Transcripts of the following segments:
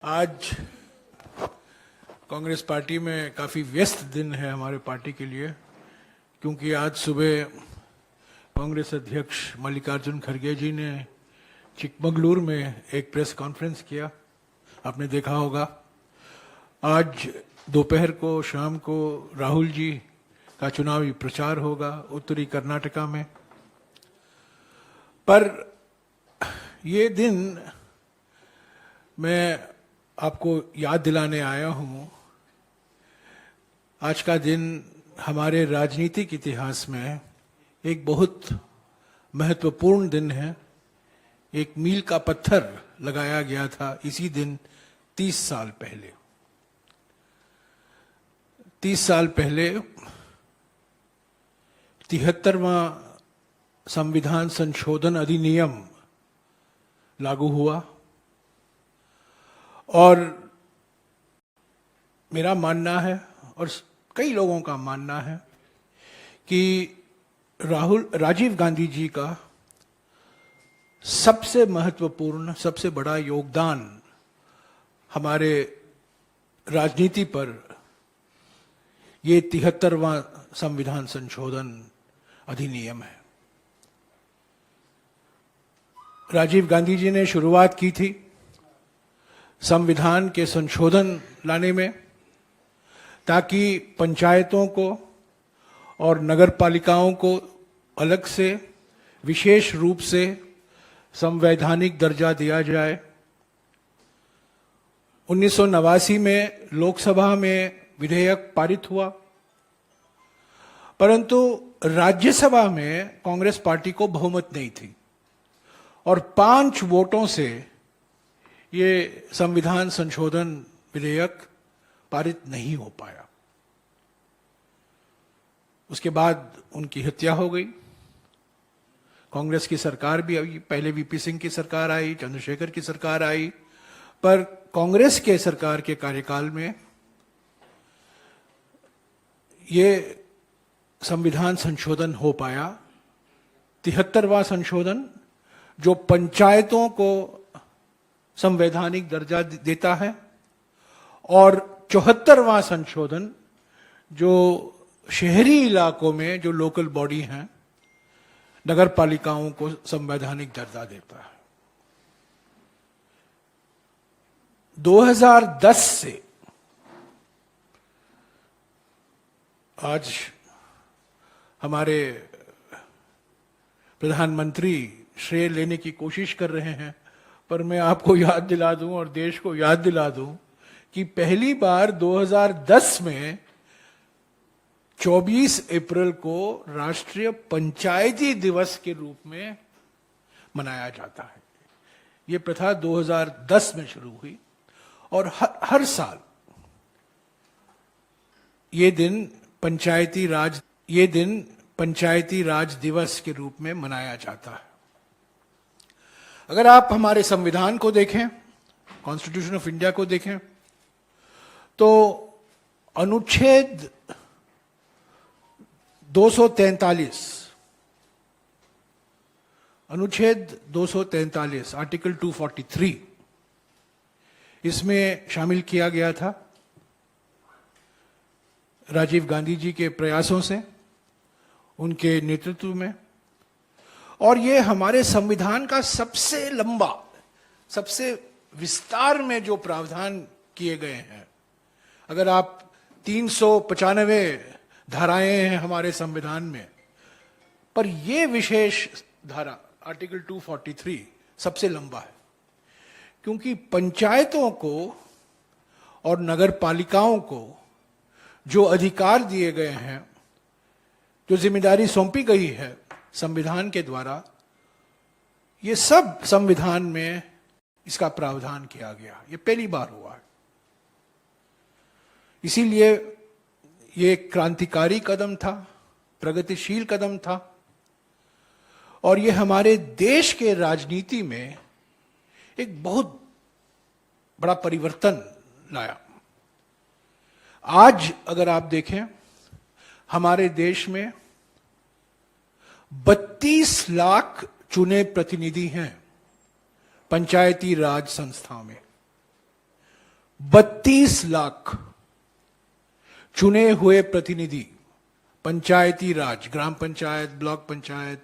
आज कांग्रेस पार्टी में काफ़ी व्यस्त दिन है हमारे पार्टी के लिए, क्योंकि आज सुबह कांग्रेस अध्यक्ष मल्लिकार्जुन खड़गे जी ने चिकमगलूर में एक प्रेस कॉन्फ्रेंस किया, आपने देखा होगा। आज दोपहर को शाम को राहुल जी का चुनावी प्रचार होगा उत्तरी कर्नाटका में। पर ये दिन मैं आपको याद दिलाने आया हूं, आज का दिन हमारे राजनीतिक इतिहास में एक बहुत महत्वपूर्ण दिन है। एक मील का पत्थर लगाया गया था इसी दिन 30 साल पहले। 30 साल पहले 73वां संविधान संशोधन अधिनियम लागू हुआ और मेरा मानना है और कई लोगों का मानना है कि राजीव गांधी जी का सबसे महत्वपूर्ण, सबसे बड़ा योगदान हमारे राजनीति पर ये 73वां संविधान संशोधन अधिनियम है। राजीव गांधी जी ने शुरुआत की थी संविधान के संशोधन लाने में, ताकि पंचायतों को और नगर पालिकाओं को अलग से विशेष रूप से संवैधानिक दर्जा दिया जाए। 1989 में लोकसभा में विधेयक पारित हुआ, परंतु राज्यसभा में कांग्रेस पार्टी को बहुमत नहीं थी और 5 वोटों से ये संविधान संशोधन विधेयक पारित नहीं हो पाया। उसके बाद उनकी हत्या हो गई। कांग्रेस की सरकार भी आई, पहले वीपी सिंह की सरकार आई, चंद्रशेखर की सरकार आई, पर कांग्रेस के सरकार के कार्यकाल में ये संविधान संशोधन हो पाया। 73वां संशोधन जो पंचायतों को संवैधानिक दर्जा देता है और 74वां संशोधन जो शहरी इलाकों में जो लोकल बॉडी हैं, नगर पालिकाओं को संवैधानिक दर्जा देता है। 2010 से आज हमारे प्रधानमंत्री श्रेय लेने की कोशिश कर रहे हैं, पर मैं आपको याद दिला दूं और देश को याद दिला दूं कि पहली बार 2010 में 24 अप्रैल को राष्ट्रीय पंचायती दिवस के रूप में मनाया जाता है। ये प्रथा 2010 में शुरू हुई और हर साल ये दिन पंचायती राज दिवस के रूप में मनाया जाता है। अगर आप हमारे संविधान को देखें, कॉन्स्टिट्यूशन ऑफ इंडिया को देखें, तो अनुच्छेद 243 आर्टिकल 243 इसमें शामिल किया गया था राजीव गांधी जी के प्रयासों से, उनके नेतृत्व में। और ये हमारे संविधान का सबसे लंबा, सबसे विस्तार में जो प्रावधान किए गए हैं। अगर आप 395 धाराएं हैं हमारे संविधान में, पर ये विशेष धारा आर्टिकल 243 सबसे लंबा है, क्योंकि पंचायतों को और नगर पालिकाओं को जो अधिकार दिए गए हैं, जो जिम्मेदारी सौंपी गई है संविधान के द्वारा, ये सब संविधान में इसका प्रावधान किया गया। ये पहली बार हुआ है। इसीलिए ये क्रांतिकारी कदम था, प्रगतिशील कदम था और ये हमारे देश के राजनीति में एक बहुत बड़ा परिवर्तन लाया। आज अगर आप देखें, हमारे देश में 32 लाख चुने प्रतिनिधि हैं पंचायती राज संस्था में। 32 लाख चुने हुए प्रतिनिधि, पंचायती राज, ग्राम पंचायत, ब्लॉक पंचायत,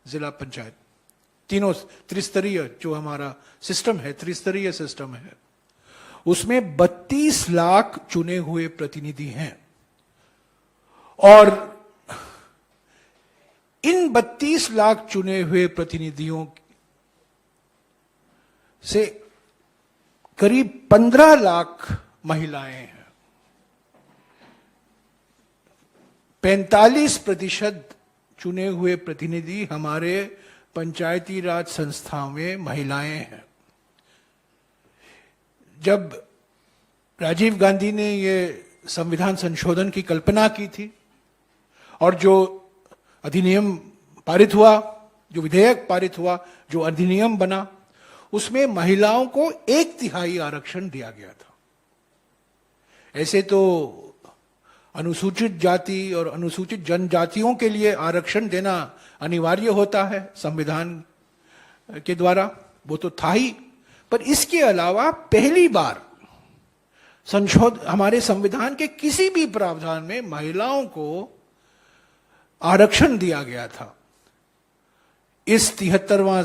जिला पंचायत, तीनों त्रिस्तरीय जो हमारा सिस्टम है, त्रिस्तरीय सिस्टम है, उसमें 32 लाख चुने हुए प्रतिनिधि हैं। और इन 32 लाख चुने हुए प्रतिनिधियों से करीब 15 लाख महिलाएं हैं। 45% चुने हुए प्रतिनिधि हमारे पंचायती राज संस्थाओं में महिलाएं हैं। जब राजीव गांधी ने ये संविधान संशोधन की कल्पना की थी और जो अधिनियम पारित हुआ, जो विधेयक पारित हुआ, जो अधिनियम बना, उसमें महिलाओं को 1/3 आरक्षण दिया गया था। ऐसे तो अनुसूचित जाति और अनुसूचित जनजातियों के लिए आरक्षण देना अनिवार्य होता है संविधान के द्वारा, वो तो था ही, पर इसके अलावा पहली बार हमारे संविधान के किसी भी प्रावधान में महिलाओं को आरक्षण दिया गया था। इस 73वां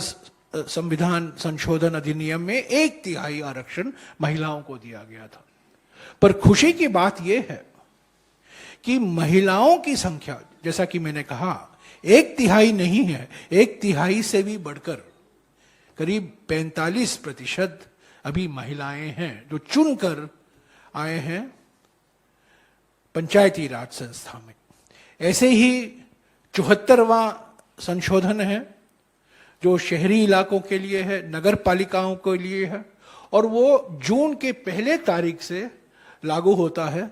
संविधान संशोधन अधिनियम में 1/3 आरक्षण महिलाओं को दिया गया था। पर खुशी की बात यह है कि महिलाओं की संख्या, जैसा कि मैंने कहा, 1/3 नहीं है, 1/3 से भी बढ़कर करीब 45% अभी महिलाएं हैं जो चुनकर आए हैं पंचायती राज संस्था में। ऐसे ही 74वां संशोधन है जो शहरी इलाकों के लिए है, नगर पालिकाओं के लिए है, और वो जून के पहले तारीख से लागू होता है।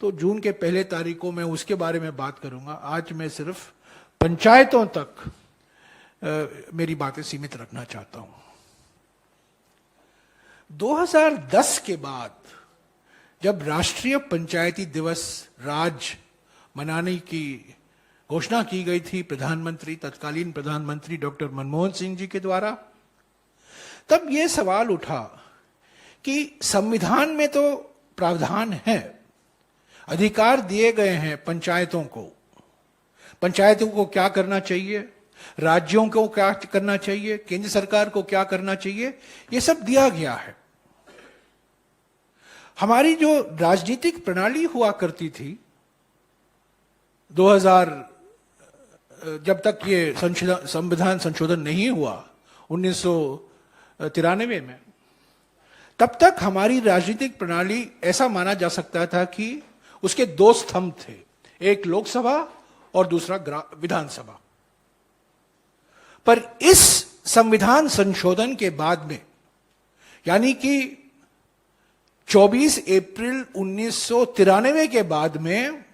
तो जून के पहले तारीख को मैं उसके बारे में बात करूंगा। आज मैं सिर्फ पंचायतों तक मेरी बातें सीमित रखना चाहता हूं। 2010 के बाद जब राष्ट्रीय पंचायती दिवस राज मनाने की घोषणा की गई थी प्रधानमंत्री, तत्कालीन प्रधानमंत्री डॉक्टर मनमोहन सिंह जी के द्वारा, तब यह सवाल उठा कि संविधान में तो प्रावधान है, अधिकार दिए गए हैं पंचायतों को, पंचायतों को क्या करना चाहिए, राज्यों को क्या करना चाहिए, केंद्र सरकार को क्या करना चाहिए, यह सब दिया गया है। हमारी जो राजनीतिक प्रणाली हुआ करती थी 2000, जब तक ये संविधान संशोधन नहीं हुआ 1993 में, तब तक हमारी राजनीतिक प्रणाली ऐसा माना जा सकता था कि उसके 2 स्तंभ थे, एक लोकसभा और दूसरा विधानसभा। पर इस संविधान संशोधन के बाद में, यानी कि 24 अप्रैल 1993 के बाद में,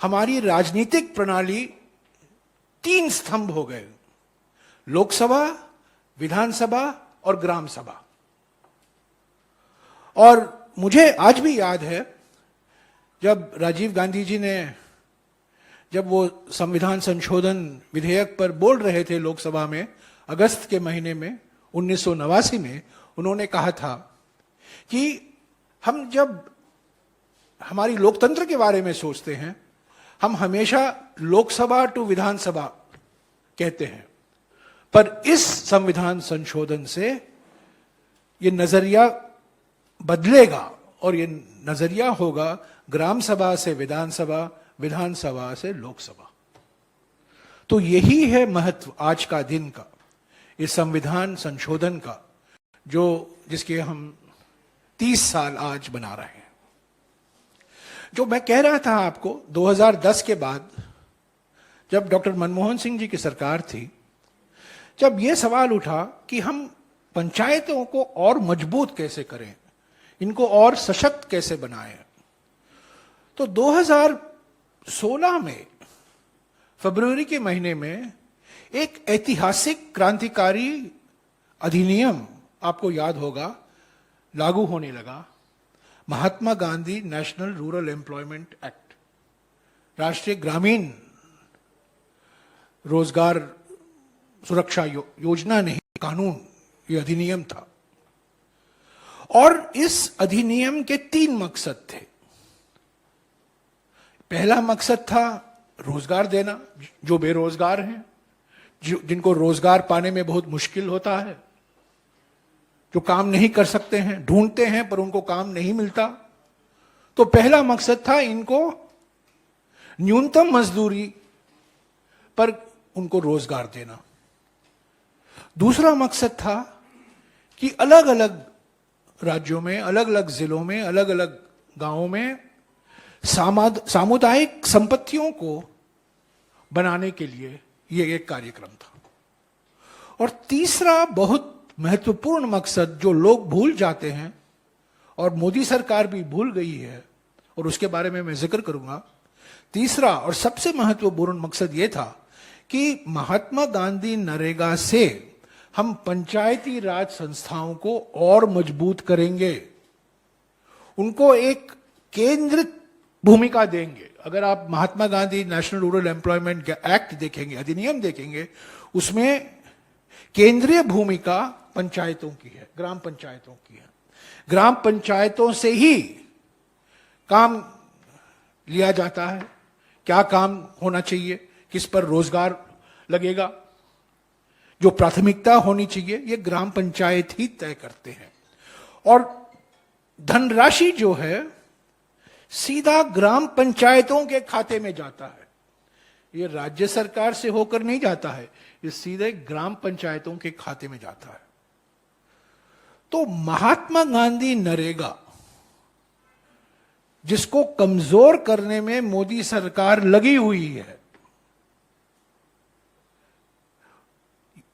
हमारी राजनीतिक प्रणाली 3 स्तंभ हो गए, लोकसभा, विधानसभा और ग्राम सभा। और मुझे आज भी याद है जब राजीव गांधी जी ने, जब वो संविधान संशोधन विधेयक पर बोल रहे थे लोकसभा में अगस्त के महीने में 1989 में, उन्होंने कहा था कि हम जब हमारी लोकतंत्र के बारे में सोचते हैं, हम हमेशा लोकसभा टू विधानसभा कहते हैं, पर इस संविधान संशोधन से ये नजरिया बदलेगा और ये नजरिया होगा ग्राम सभा से विधानसभा, विधानसभा से लोकसभा। तो यही है महत्व आज का दिन का, इस संविधान संशोधन का, जो जिसके हम 30 साल आज बना रहे हैं। जो मैं कह रहा था आपको, 2010 के बाद जब डॉक्टर मनमोहन सिंह जी की सरकार थी, जब यह सवाल उठा कि हम पंचायतों को और मजबूत कैसे करें, इनको और सशक्त कैसे बनाएं, तो 2016 में फरवरी के महीने में एक ऐतिहासिक क्रांतिकारी अधिनियम, आपको याद होगा, लागू होने लगा, Mahatma Gandhi national rural employment act, राष्ट्रीय ग्रामीण रोजगार सुरक्षा योजना नहीं, कानून, ये अधिनियम था। और इस अधिनियम के 3 मकसद थे। पहला मकसद था रोजगार देना, जो बेरोजगार हैं, जिनको रोजगार पाने में बहुत मुश्किल होता है, जो काम नहीं कर सकते हैं, ढूंढते हैं पर उनको काम नहीं मिलता। तो पहला मकसद था इनको न्यूनतम मजदूरी पर उनको रोजगार देना। दूसरा मकसद था कि अलग अलग राज्यों में, अलग अलग जिलों में, अलग अलग गांवों में सामुदायिक संपत्तियों को बनाने के लिए यह एक कार्यक्रम था। और तीसरा बहुत महत्वपूर्ण मकसद जो लोग भूल जाते हैं और मोदी सरकार भी भूल गई है, और उसके बारे में मैं जिक्र करूंगा। तीसरा और सबसे महत्वपूर्ण मकसद यह था कि महात्मा गांधी नरेगा से हम पंचायती राज संस्थाओं को और मजबूत करेंगे, उनको एक केंद्रित भूमिका देंगे। अगर आप Mahatma Gandhi national rural employment act देखेंगे, अधिनियम देखेंगे, उसमें केंद्रीय भूमिका पंचायतों की है, ग्राम पंचायतों की है। ग्राम पंचायतों से ही काम लिया जाता है, क्या काम होना चाहिए, किस पर रोजगार लगेगा, जो प्राथमिकता होनी चाहिए, ये ग्राम पंचायत ही तय करते हैं। और धनराशि जो है सीधा ग्राम पंचायतों के खाते में जाता है, ये राज्य सरकार से होकर नहीं जाता है, ये सीधे ग्राम पंचायतों के खाते में जाता है। तो महात्मा गांधी नरेगा, जिसको कमजोर करने में मोदी सरकार लगी हुई है,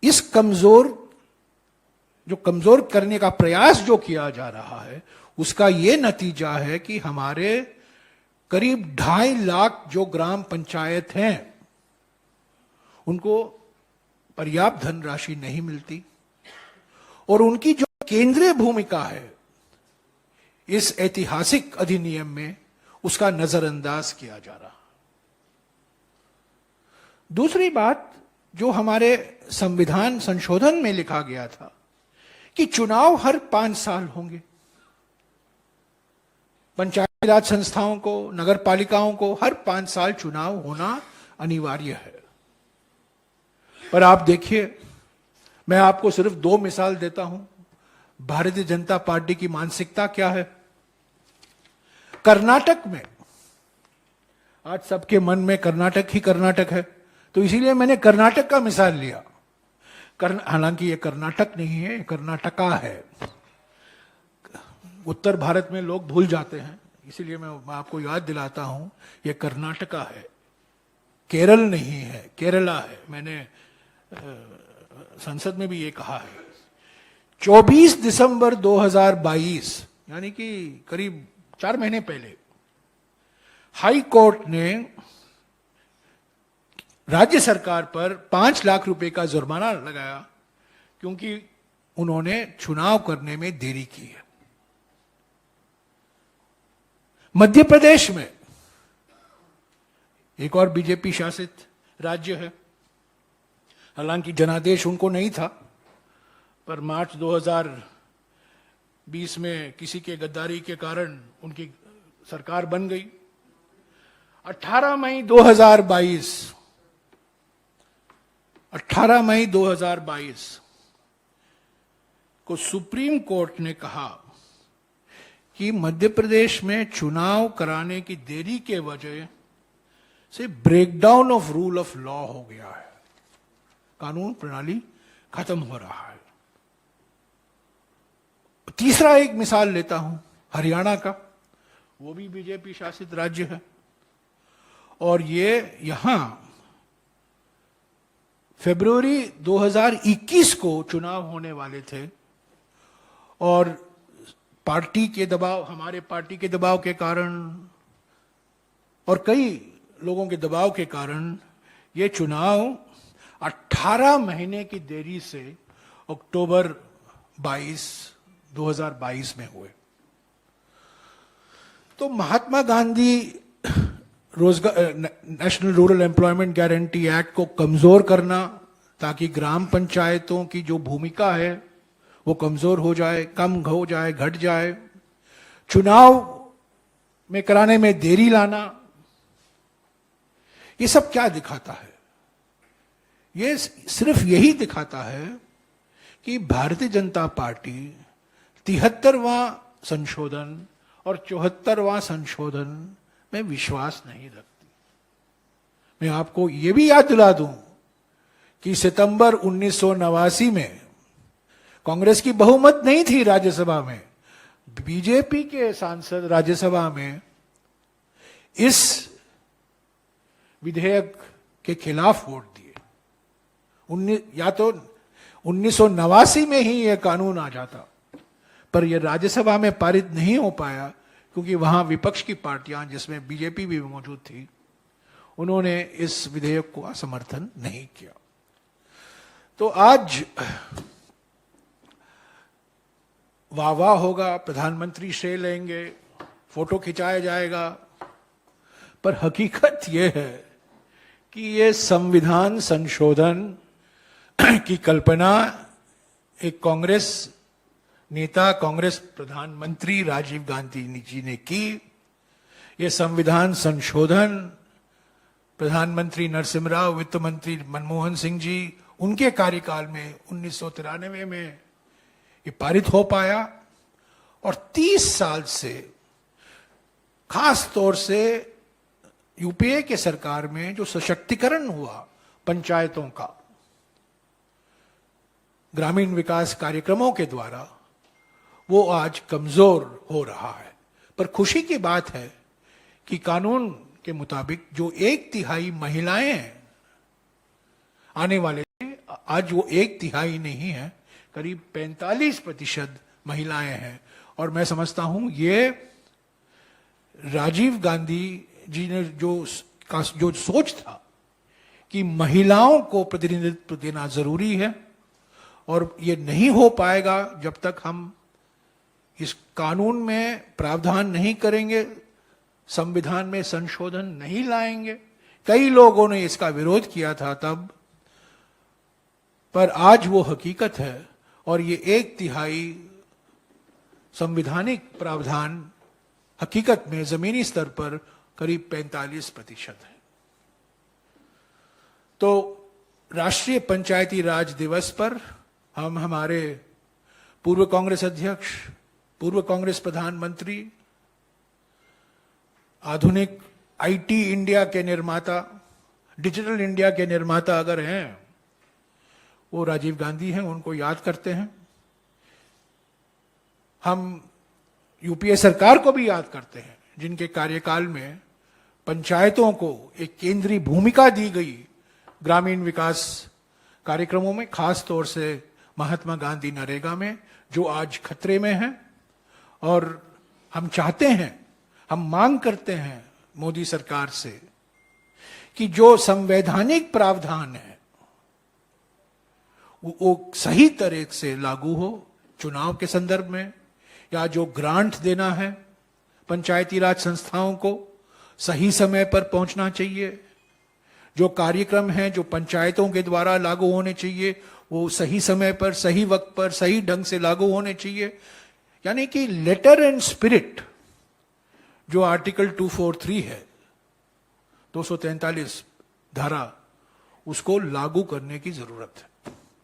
इस कमजोर करने का प्रयास जो किया जा रहा है, उसका यह नतीजा है कि हमारे करीब 2.5 लाख जो ग्राम पंचायत हैं, उनको पर्याप्त धनराशि नहीं मिलती, और उनकी जो केंद्रीय भूमिका है इस ऐतिहासिक अधिनियम में, उसका नजरअंदाज किया जा रहा। दूसरी बात, जो हमारे संविधान संशोधन में लिखा गया था कि चुनाव हर 5 साल होंगे, पंचायती राज संस्थाओं को, नगर पालिकाओं को हर 5 साल चुनाव होना अनिवार्य है। पर आप देखिए, मैं आपको सिर्फ 2 मिसाल देता हूं। भारतीय जनता पार्टी की मानसिकता क्या है। कर्नाटक में, आज सबके मन में कर्नाटक ही कर्नाटक है, तो इसीलिए मैंने कर्नाटक का मिसाल लिया। हालांकि ये कर्नाटक नहीं है, ये कर्नाटका है। उत्तर भारत में लोग भूल जाते हैं, इसीलिए मैं आपको याद दिलाता हूं, ये कर्नाटका है, केरल नहीं है, केरला है। मैंने संसद में भी ये कहा है। 24 दिसंबर 2022, यानी कि करीब 4 महीने पहले, हाई कोर्ट ने राज्य सरकार पर 5 लाख रुपए का जुर्माना लगाया, क्योंकि उन्होंने चुनाव करने में देरी की है। मध्य प्रदेश में, एक और बीजेपी शासित राज्य है, हालांकि जनादेश उनको नहीं था, पर मार्च 2020 में किसी के गद्दारी के कारण उनकी सरकार बन गई। 18 मई 2022 को सुप्रीम कोर्ट ने कहा कि मध्य प्रदेश में चुनाव कराने की देरी के वजह से breakdown of rule of law हो गया है, कानून प्रणाली खत्म हो रहा है। तीसरा एक मिसाल लेता हूं, हरियाणा का, वो भी बीजेपी शासित राज्य है, और ये यहां फरवरी 2021 को चुनाव होने वाले थे, और पार्टी के दबाव, हमारे पार्टी के दबाव के कारण और कई लोगों के दबाव के कारण ये चुनाव 18 महीने की देरी से अक्टूबर 2022 में हुए। तो Mahatma Gandhi national rural employment guarantee act को कमजोर करना, ताकि ग्राम पंचायतों की जो भूमिका है वो कमजोर हो जाए, कम हो जाए, घट जाए, चुनाव में कराने में देरी लाना, ये सब क्या दिखाता है? ये सिर्फ यही दिखाता है कि भारतीय जनता पार्टी 73वां संशोधन और 74वां संशोधन में विश्वास नहीं रखती। मैं आपको यह भी याद दिला दूं कि सितंबर 1989 में कांग्रेस की बहुमत नहीं थी राज्यसभा में, बीजेपी के सांसद राज्यसभा में इस विधेयक के खिलाफ वोट दिए। या तो 1989 में ही यह कानून आ जाता, पर यह राज्यसभा में पारित नहीं हो पाया क्योंकि वहां विपक्ष की पार्टियां, जिसमें बीजेपी भी मौजूद थी, उन्होंने इस विधेयक को समर्थन नहीं किया। तो आज वाह होगा, प्रधानमंत्री श्रेय लेंगे, फोटो खिंचाया जाएगा, पर हकीकत यह है कि यह संविधान संशोधन की कल्पना एक कांग्रेस नेता, कांग्रेस प्रधानमंत्री राजीव गांधी जी ने की। यह संविधान संशोधन प्रधानमंत्री नरसिम्हा राव, वित्त मंत्री मनमोहन सिंह जी, उनके कार्यकाल में 1993 में ये पारित हो पाया, और 30 साल से, खास तौर से यूपीए के सरकार में जो सशक्तिकरण हुआ पंचायतों का, ग्रामीण विकास कार्यक्रमों के द्वारा, वो आज कमजोर हो रहा है। पर खुशी की बात है कि कानून के मुताबिक जो 1/3 महिलाएं हैं आने वाले, आज वो 1/3 नहीं है, करीब 45% महिलाएं हैं। और मैं समझता हूं ये राजीव गांधी जी ने जो सोच था कि महिलाओं को प्रतिनिधित्व देना जरूरी है, और ये नहीं हो पाएगा जब तक हम इस कानून में प्रावधान नहीं करेंगे, संविधान में संशोधन नहीं लाएंगे। कई लोगों ने इसका विरोध किया था तब, पर आज वो हकीकत है, और ये 1/3 संवैधानिक प्रावधान हकीकत में जमीनी स्तर पर करीब 45% है। तो राष्ट्रीय पंचायती राज दिवस पर हम हमारे पूर्व कांग्रेस अध्यक्ष, पूर्व कांग्रेस प्रधानमंत्री, आधुनिक आईटी इंडिया के निर्माता, डिजिटल इंडिया के निर्माता अगर हैं, वो राजीव गांधी हैं, उनको याद करते हैं। हम यूपीए सरकार को भी याद करते हैं, जिनके कार्यकाल में पंचायतों को एक केंद्रीय भूमिका दी गई ग्रामीण विकास कार्यक्रमों में, खास तौर से महात्मा गांधी नरेगा में, जो आज खतरे में है। और हम चाहते हैं, हम मांग करते हैं मोदी सरकार से कि जो संवैधानिक प्रावधान है वो सही तरह से लागू हो चुनाव के संदर्भ में, या जो ग्रांट देना है पंचायती राज संस्थाओं को सही समय पर पहुंचना चाहिए, जो कार्यक्रम हैं जो पंचायतों के द्वारा लागू होने चाहिए वो सही समय पर, सही वक्त पर, सही ढंग से लागू होने चाहिए। यानी कि लेटर एंड स्पिरिट जो आर्टिकल 243 है, 243 धारा, उसको लागू करने की जरूरत है।